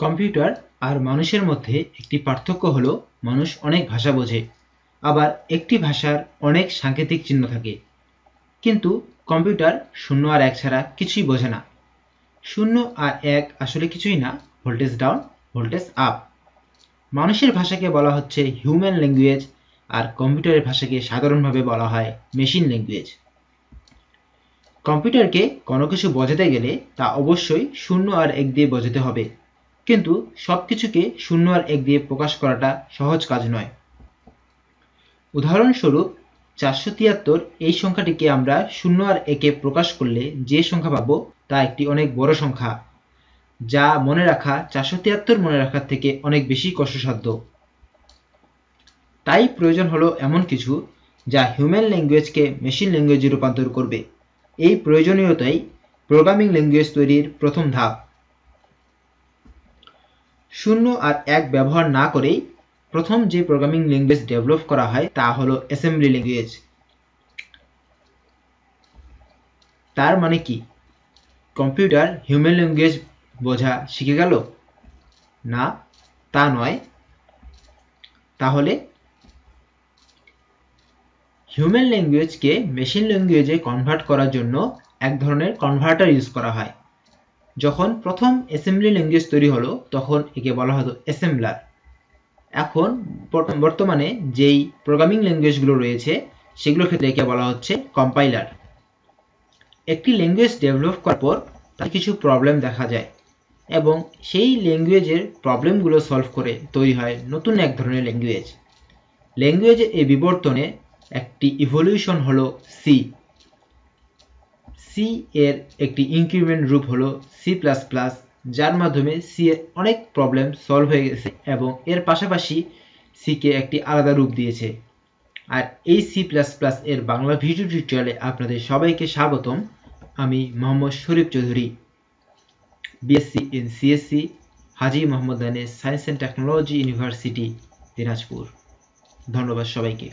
Computer আর মানুষের মধ্যে একটি পার্থক্য হলো মানুষ অনেক ভাষা বোঝে, আবার একটি ভাষার অনেক সাংকেতিক চিহ্ন থাকে, কিন্তু কম্পিউটার 0 আর 1 ছাড়া কিছুই বোঝে না। 0 আর 1 আসলে কিছুই না, ভোল্টেজ ডাউন, ভোল্টেজ আপ। মানুষের ভাষাকে বলা হচ্ছে হিউম্যান ল্যাঙ্গুয়েজ, আর কম্পিউটারের ভাষাকে সাধারণভাবে বলা হয় মেশিন ল্যাঙ্গুয়েজ। কম্পিউটারকে কোনো কিছু বোঝাতে গেলে তা অবশ্যই 0 আর 1 দিয়ে বোঝাতে হবে, কিন্তু সবকিছুকে 0 আর 1 দিয়ে প্রকাশ করাটা সহজ কাজ নয়। উদাহরণস্বরূপ 473 এই সংখ্যাটিকে আমরা 0 আর 1 এ প্রকাশ করলে যে সংখ্যা পাবো তা একটি অনেক বড় সংখ্যা, যা মনে রাখা 473 মনে রাখার থেকে অনেক বেশি কষ্টসাধ্য। তাই প্রয়োজন হলো এমন কিছু যা হিউম্যান ল্যাঙ্গুয়েজকে মেশিন ল্যাঙ্গুয়েজে রূপান্তর করবে। এই প্রয়োজনীয়তাই প্রোগ্রামিং ল্যাঙ্গুয়েজ তৈরির প্রথম ধাপ। 0 আর 1 ব্যবহার না করেই প্রথম যে প্রোগ্রামিং ল্যাঙ্গুয়েজ ডেভেলপ করা হয় তা হলো অ্যাসেম্বলি ল্যাঙ্গুয়েজ। তার মানে কি কম্পিউটার হিউম্যান ল্যাঙ্গুয়েজ বোঝা শিখে গেল? না, তা নয়। তাহলে হিউম্যান ল্যাঙ্গুয়েজকে মেশিন ল্যাঙ্গুয়েজে কনভার্ট করার জন্য এক ধরনের কনভার্টার ইউজ করা হয়। যখন প্রথম অ্যাসেম্বলি ল্যাঙ্গুয়েজ তৈরি হলো তখন একে বলা হতো অ্যাসেম্বলার। এখন বর্তমানে যেই প্রোগ্রামিং ল্যাঙ্গুয়েজগুলো রয়েছে সেগুলোর ক্ষেত্রে একে বলা হচ্ছে কম্পাইলার। একটি ল্যাঙ্গুয়েজ ডেভেলপ করার পর তার কিছু প্রবলেম দেখা যায় এবং সেই ল্যাঙ্গুয়েজের প্রবলেমগুলো সলভ করে তৈরি হয় নতুন এক ধরনের ল্যাঙ্গুয়েজ। ল্যাঙ্গুয়েজের এই বিবর্তনে একটি ইভলিউশন হলো সি। সি এর একটি ইনক্রিমেন্ট রূপ হলো সি++, যার মাধ্যমে সি এর অনেক প্রবলেম সলভ হয়ে গেছে এবং এর পাশাপাশি সি কে একটি আলাদা রূপ দিয়েছে। আর এই সি++ এর বাংলা ভিডিও টিউটোরিয়ালে আপনাদের সবাইকে স্বাগতম। আমি Mohammad Sharif Chowdhury, BSc in CSC, Haji Mohammad Anis science and technology university, Dinajpur. ধন্যবাদ সবাইকে।